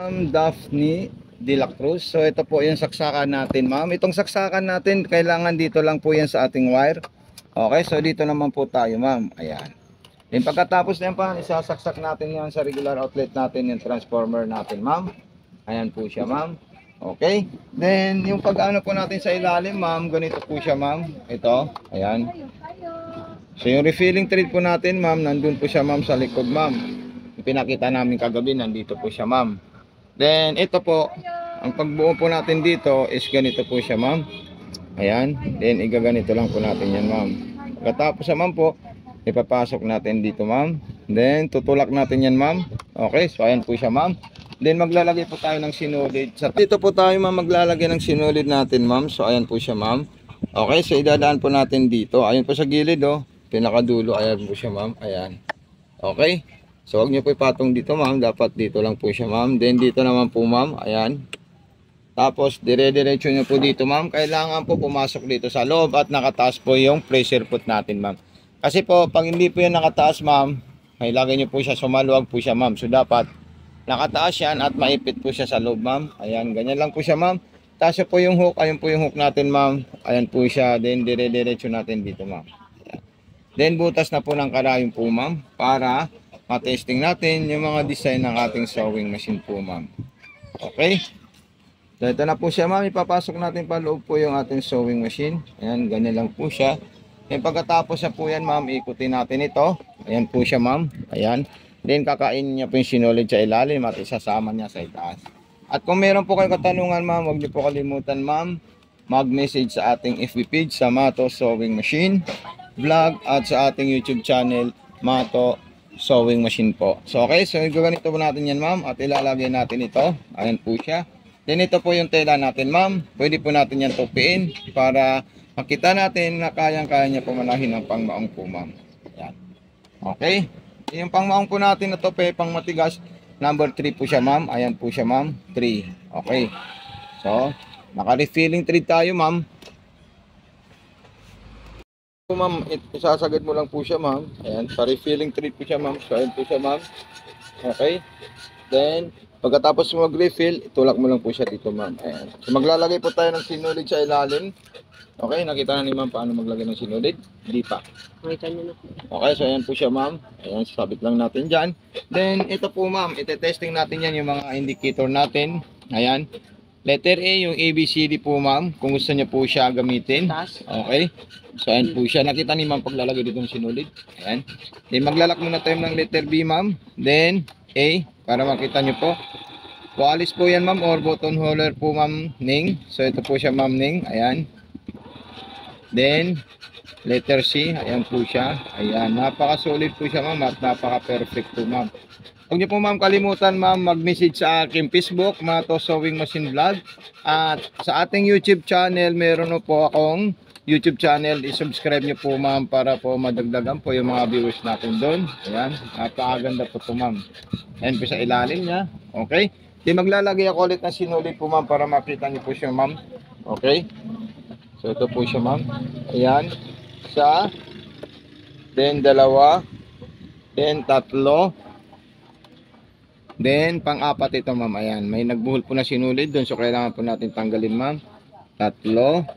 Daphne de la Cruz. So ito po yung saksakan natin, ma'am. Itong saksakan natin, kailangan dito lang po yan sa ating wire. Okay, so dito naman po tayo, ma'am. Ayan. Then pagkatapos na yan pa, isasaksak natin yan sa regular outlet natin, yung transformer natin, ma'am. Ayan po siya, ma'am. Okay. Then yung pag-ano po natin sa ilalim, ma'am, ganito po siya, ma'am. Ito, ayan. So yung refilling thread po natin, ma'am, nandun po siya, ma'am, sa likod, ma'am. Yung pinakita namin kagabi, nandito po siya, ma'am. Then ito po, ang pagbuo po natin dito is ganito po siya, ma'am. Ayan. Then igaganito lang po natin yan, ma'am. Pagkatapos naman po, ipapasok natin dito, ma'am. Then tutulak natin yan, ma'am. Okay, so ayan po siya, ma'am. Then maglalagay po tayo ng sinulid. Dito po tayo, ma'am, maglalagay ng sinulid natin, ma'am. So ayan po siya, ma'am. Okay, so idadaan po natin dito. Ayan po sa gilid, oh. Pinakadulo, ayan po siya, ma'am. Ayan. Okay. So huwag nyo po ipatong dito, ma'am. Dapat dito lang po siya, ma'am. Then dito naman po, ma'am. Ayan. Tapos dire-diretso nyo po dito, ma'am. Kailangan po pumasok dito sa loob at nakataas po yung pressure foot natin, ma'am. Kasi po, pag hindi po yan nakataas, ma'am, may lagay nyo po siya, sumaluwag po siya, ma'am. So dapat nakataas yan at maipit po siya sa loob, ma'am. Ayan, ganyan lang po siya, ma'am. Taas po yung hook. Ayun po yung hook natin, ma'am. Ayan po siya. Then dire-diretso natin dito, ma'am. Then butas na po ng karayom po, ma'am, para matesting natin yung mga design ng ating sewing machine po, ma'am. Okay. So ito na po siya, ma'am. Ipapasok natin pa loob po yung ating sewing machine. Ayan, ganyan lang po siya. Then pagkatapos na po yan, ma'am, ikutin natin ito. Ayan po siya, ma'am. Ayan. Then kakainin niya po yung sinulid sa ilalim at isasama niya sa itaas. At kung meron po kayong katanungan, ma'am, huwag niyo po kalimutan, ma'am, mag-message sa ating FB page sa Mato Sewing Machine Vlog at sa ating YouTube channel, Mato Sewing Machine po. So okay, so ganito po natin yan, ma'am, at ilalagay natin ito. Ayan po siya. Then ito po yung tela natin, ma'am. Pwede po natin yan tupiin para makita natin na kayang-kaya niya pumanahin ng pangmaong po, ma'am. Ayan. Okay. Yung pangmaong po natin na tupi, pang matigas, number 3 po siya, ma'am. Ayan po siya, ma'am. 3. Okay. So, naka-refilling thread tayo, ma'am. Ma'am, isasagad mo lang po siya, ma'am. Ayan, sa refilling thread po siya, ma'am. So, ayan po siya, ma'am. Okay. Then, pagkatapos mo mag-refill, itulak mo lang po siya dito, ma'am. Ayan. So, maglalagay po tayo ng sinulid sa ilalim. Okay, nakita na ni ma'am paano maglagay ng sinulid? Hindi pa. Okay, so ayan po siya, ma'am. Ayan, sabit lang natin dyan. Then, ito po, ma'am. Ite-testing natin yan yung mga indicator natin. Ayan. Letter A, yung ABCD po, ma'am. Kung gusto niya po siya gamitin. Okay. So, ayan po siya. Nakita ni ma'am paglalagay dito ng sinulid. Ayan. Then, maglalak muna tayo ng letter B, ma'am. Then, A, para makita niyo po. Walis po yan, ma'am, or button holder po, ma'am, Ning. So, ito po siya, ma'am, Ning. Ayan. Then, letter C. Ayan po siya. Ayan. Napaka-solid po siya, ma'am, at napaka-perfect po, ma'am. Huwag niyo po, ma'am, kalimutan, ma'am, mag-message sa aking Facebook, Mato Sewing Machine Vlog. At sa ating YouTube channel, meron po akong YouTube channel. I-subscribe niyo po, ma'am, para po madagdagan po yung mga viewers natin doon. Ayan. Napakaganda po ito, ma'am. Ayan po sa ilalim niya. Okay. Di maglalagay ako ulit ng sinulid po, ma'am, para makita niyo po siya, ma'am. Okay. So, ito po siya, ma'am. Ayan. Isa. Then, dalawa. Then, tatlo. Then, pang-apat ito, ma'am. Ayan. May nagbuhol po na sinulid doon. So, kailangan po natin tanggalin, ma'am. Tatlo.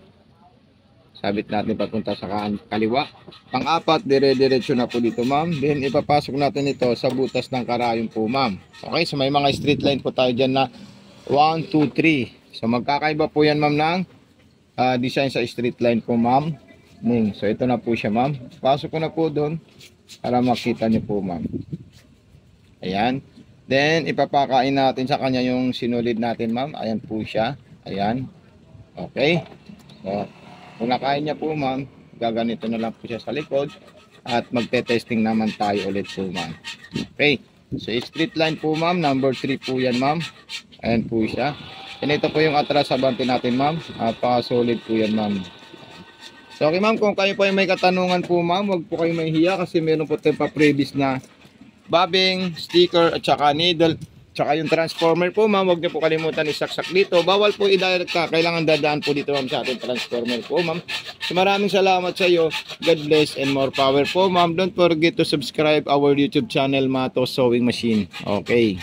Sabit natin papunta sa kaliwa. Pang-apat, dire-diretso na po dito, ma'am. Then, ipapasok natin ito sa butas ng karayom po, ma'am. Okay. So, may mga straight line po tayo dyan na 1, 2, 3. So, magkakaiba po yan, ma'am, ng design sa straight line po, ma'am. So, ito na po siya, ma'am. Pasok ko na po doon para makita niyo po, ma'am. Ayan. Then, ipapakain natin sa kanya yung sinulid natin, ma'am. Ayan po siya. Ayan. Okay. So, kung nakain niya po, ma'am, gaganito na lang po siya sa likod. At magte-testing naman tayo ulit po, ma'am. Okay. So, straight line po, ma'am. Number 3 po yan, ma'am. Ayan po siya. And ito po yung atras abante natin, ma'am. Pa-solid po yan, ma'am. So, okay, ma'am. Kung kayo po ay may katanungan po, ma'am, huwag po kayo mahihiya kasi meron po tayo pa-previous na bobbing, sticker, at saka needle, tsaka yung transformer po, ma'am. Huwag niyo po kalimutan isaksak dito. Bawal po i-direct ka. Kailangan dadaan po dito, ma'am, sa ating transformer po, ma'am. So, maraming salamat sa iyo. God bless and more power po, ma'am. Don't forget to subscribe our YouTube channel, Mato Sewing Machine. Okay.